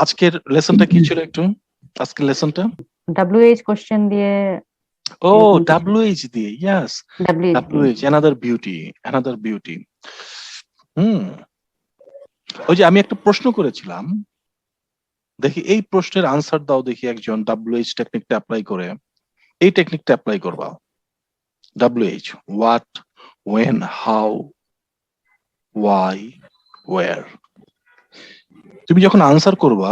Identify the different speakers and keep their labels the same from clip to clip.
Speaker 1: আজকের লেসনটা কি ছিল একটু? আজকের লেসনটা
Speaker 2: WH কোশ্চেন দিয়ে এরকম কিছু।
Speaker 1: WH দিয়ে, ইয়াস,
Speaker 2: WH দিয়ে।
Speaker 1: WH, another beauty. হুম, ওই যে আমি একটা প্রশ্ন করেছিলাম, দেখি এই প্রশ্নের আনসার দাও দেখি একজন WH টেকনিকটা অ্যাপ্লাই করে। এই টেকনিকটা অ্যাপ্লাই করবা। WH, what, when, how, why, where. তুমি যখন আনসার করবা,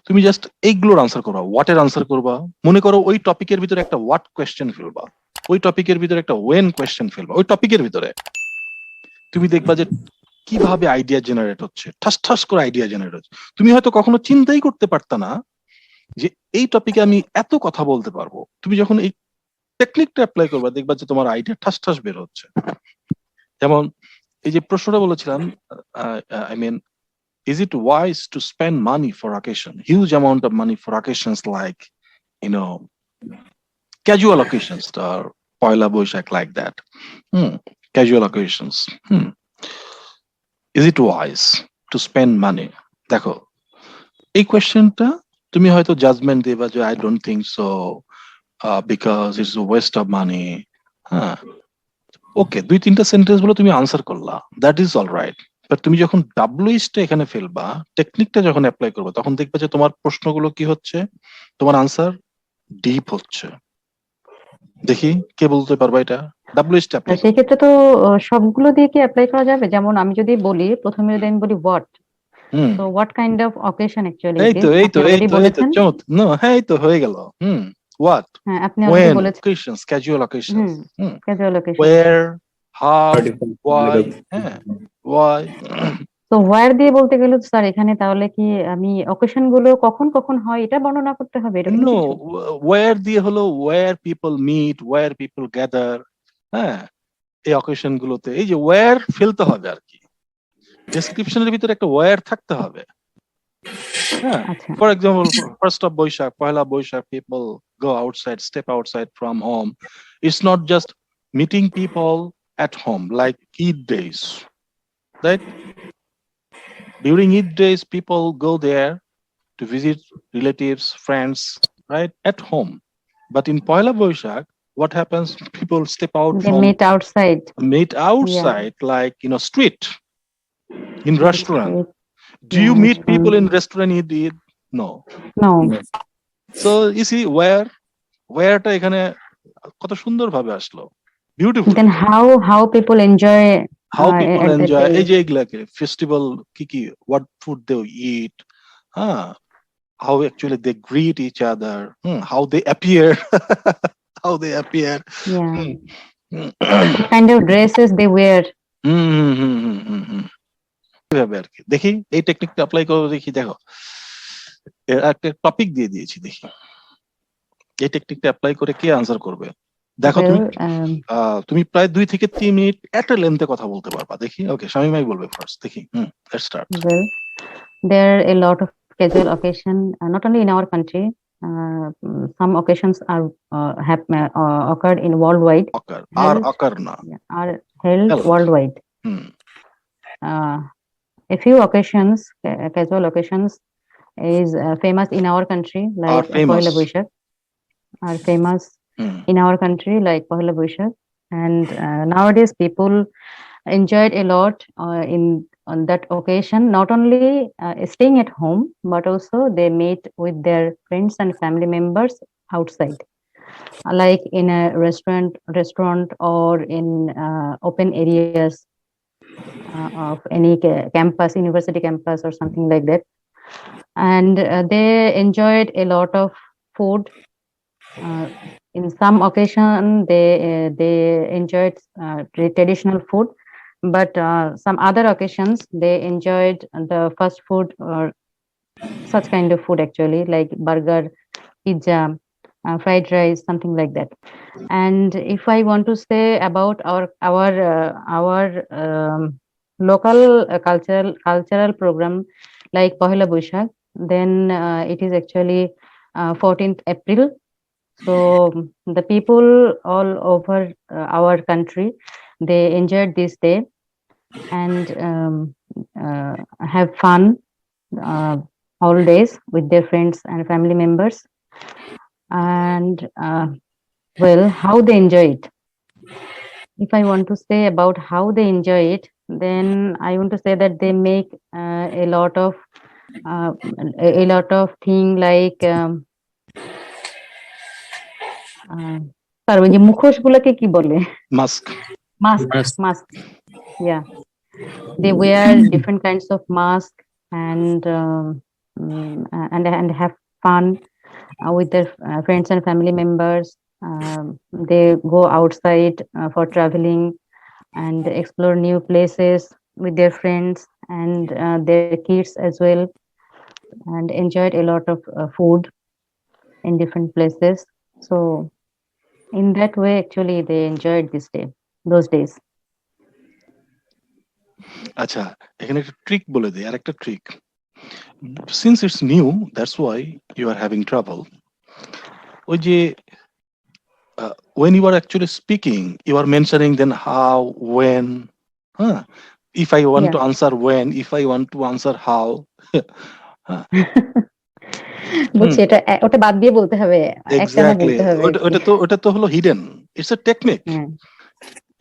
Speaker 1: তুমি জাস্ট এইগুলোর আনসার করবা। হোয়াট এর আনসার করবা, মনে করো ওই টপিকের ভিতরে একটা হোয়াট কোয়েশ্চেন ফেলবা, ওই টপিকের ভিতরে একটা ওয়েন কোয়েশ্চেন ফেলবা, ওই টপিকের ভিতরে। তুমি দেখবা যে কিভাবে আইডিয়া জেনারেট হচ্ছে, ঠাস ঠাস করে আইডিয়া জেনারেট হচ্ছে। তুমি হয়তো কখনো চিন্তাই করতে পারতা না যে এই টপিকে আমি এত কথা বলতে পারবো। তুমি যখন এই টেকনিকটা অ্যাপ্লাই করবা, দেখবা যে তোমার আইডিয়া ঠাস ঠাস বের হচ্ছে। যেমন এই যে প্রশ্নটা বলেছিলাম, I mean, is it wise to spend money for occasion, huge amount of money for occasions like, you know, casual occasions or Poila Boishakh, like that? Casual occasions. Is it wise to spend money? দেখো, এই কোয়েশ্চেনটা তুমি হয়তো judgement দেবা যে I don't think so, because it's West of money. হ্যাঁ, ওকে, দুই তিনটা সেন্টেন্স বলে তুমি আনসার করলা, that is all right. But তুমি যখন ডাব্লিউএইচটা এখানে ফেলবা, টেকনিকটা যখন অ্যাপ্লাই করবে, তখন দেখবে যে তোমার প্রশ্নগুলো কি হচ্ছে, তোমার আনসার ডিপ হচ্ছে। দেখি কে বলতে পারবা এটা? ডাব্লিউএইচটা অ্যাপ্লাই
Speaker 2: সেই
Speaker 1: করো।
Speaker 2: ক্ষেত্রে তো সবগুলো দিয়ে কি অ্যাপ্লাই করা যাবে? যেমন আমি যদি বলি, প্রথমে যদি আমি বলি হোয়াট,
Speaker 1: হুম,
Speaker 2: তো what kind of occasion actually
Speaker 1: এই
Speaker 2: ইট
Speaker 1: তো
Speaker 2: ইজ,
Speaker 1: এই তো
Speaker 2: আপনি
Speaker 1: এই
Speaker 2: অলরেডি
Speaker 1: তো এই তো
Speaker 2: বলেছেন।
Speaker 1: চমৎ, নো, হ্যাঁ, এই তো হয়ে গেল। হোয়াট,
Speaker 2: হ্যাঁ, আপনি অলরেডি
Speaker 1: when,
Speaker 2: বলেছেন।
Speaker 1: occasions, casual occasions.
Speaker 2: Hmm, casual occasion.
Speaker 1: Where, how, why, হ্যাঁ, why.
Speaker 2: তো হোয়ার দিয়ে বলতে গেলে তো স্যার এখানে তাহলে কি আমি অকেশন গুলো কখন কখন হয় এটা বর্ণনা করতে হবে, এরকম
Speaker 1: No,
Speaker 2: কিছু?
Speaker 1: where দিয়ে হলো where people meet, where people gather। হ্যাঁ, এই অকেশন গুলোতে এই যে where ফেলতে হবে আর কি, ডেসক্রিপশনের ভিতরে একটা where থাকতে হবে। হ্যাঁ,
Speaker 2: আচ্ছা।
Speaker 1: For example, first of Boishakh, Poila Boishakh, people go outside, step outside from home. It's not just meeting people at home like Eid days, right? During Eid days, people go there to visit relatives, friends, right, at home. But in Poila Boishak, what happens? People step out
Speaker 2: they
Speaker 1: from,
Speaker 2: meet outside.
Speaker 1: meet
Speaker 2: yeah.
Speaker 1: outside, like, street, in restaurant. Do
Speaker 2: yeah,
Speaker 1: you meet
Speaker 2: restaurant.
Speaker 1: people in restaurant Eid? No.
Speaker 2: No.
Speaker 1: So you see where টা এখানে কত সুন্দর ভাবে আসলো, beautifully.
Speaker 2: Then how people enjoy
Speaker 1: How people
Speaker 2: at that
Speaker 1: enjoy
Speaker 2: day.
Speaker 1: এই যে এগুলাকে festival, কি কি, what food they eat, হ্যাঁ, how actually they greet each other, how they appear, how they appear,
Speaker 2: yeah.
Speaker 1: hmm, hmm,
Speaker 2: what kind of dresses they wear.
Speaker 1: এভাবে আর কি। দেখি এই টেকনিকটা অ্যাপ্লাই করে দেখি, দেখো এর একটা টপিক দিয়ে দিয়েছি, দেখি এই টেকনিকটা অ্যাপ্লাই করে কে আনসার করবে। দেখো
Speaker 2: ওয়েল,
Speaker 1: তুমি, তুমি প্রায় 2 থেকে 3 মিনিট একটা লেন্থে কথা বলতে পারবা। দেখি, ওকে, শামীমাই বলবে ফার্স্ট, দেখি। Let's start.
Speaker 2: well, there are a lot of casual occasion, not only in our country. Some occasions have occurred in worldwide,
Speaker 1: occur are
Speaker 2: held,
Speaker 1: occur না,
Speaker 2: yeah, are held
Speaker 1: held.
Speaker 2: worldwide.
Speaker 1: Hmm,
Speaker 2: Uh, a few occasions, casual occasions, is famous in our country,
Speaker 1: আর
Speaker 2: like
Speaker 1: famous.
Speaker 2: Pohila Boishakh, are famous
Speaker 1: hmm,
Speaker 2: in our country, like Pohila Boishakh. And nowadays, people enjoyed a lot in on that occasion, not only staying at home, but also they meet with their friends and family members outside, like in a restaurant or in open areas of any campus, university campus or something like that. And they enjoyed a lot of food. In some occasion, they enjoyed traditional food, but some other occasions they enjoyed the fast food or such kind of food, actually, like burger, pizza, fried rice, something like that. And if I want to say about our local cultural program like Pohila Boishakh, then it is actually 14th April. So the people all over our country, they enjoyed this day and have fun. Uh, holidays with their friends and family members. And well, how they enjoy it. If I want to say about how they enjoy it, then I want to say that they make a lot of uh, a lot of thing like তার ওই যে মুখোশ গুলাকে কি বলে?
Speaker 1: Mask.
Speaker 2: Mask,
Speaker 3: Mask.
Speaker 2: mask. Yeah, they wear different kinds of mask and and have fun with their friends and family members. They go outside for traveling and explore new places with their friends and their kids as well, and enjoyed a lot of food in different places. So in that way, actually, they enjoyed those days.
Speaker 1: আচ্ছা, এখানে একটা trick বলে দেই, আরেকটা trick. Since it's new, that's why you are having trouble. ওই যে when you are actually speaking, you are mentioning then how, when, huh? If I want
Speaker 2: Yeah.
Speaker 1: to answer when, if I want to answer how.
Speaker 2: বুঝছি, ওটা বাদ দিয়ে বলতে হবে, একটানা
Speaker 1: Exactly.
Speaker 2: বলতে হবে।
Speaker 1: ওটা তো হলো hidden. It's a technique.
Speaker 2: হ্যাঁ।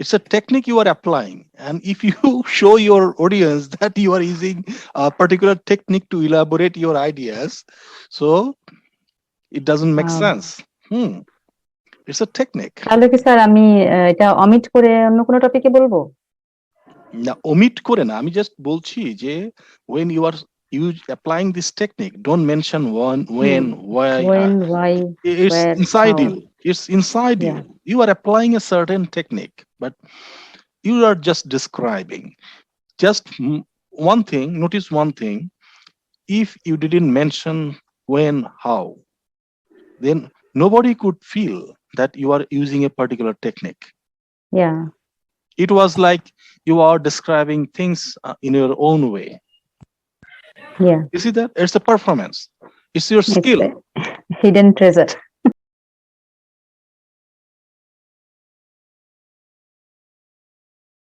Speaker 1: It's a technique you are applying, and if you show your audience that you are using a particular technique to elaborate your ideas, so it doesn't make sense. It's a technique.
Speaker 2: তাহলে কি sir আমি এটা omit করে অন্য কোনো টপিকে বলবো?
Speaker 1: না, omit করে না, আমি just বলছি যে when you are applying this technique, don't mention when, why.
Speaker 2: When, why,
Speaker 1: It's
Speaker 2: where,
Speaker 1: inside
Speaker 2: how.
Speaker 1: you. It's inside
Speaker 2: Yeah.
Speaker 1: you. You are applying a certain technique, but you are just describing. Just one thing, notice one thing. If you didn't mention when, how, then nobody could feel that you are using a particular technique.
Speaker 2: Yeah.
Speaker 1: It was like you are describing things in your own way.
Speaker 2: Yeah.
Speaker 1: You see that? It's a performance. It's your skill.
Speaker 2: It's a hidden treasure.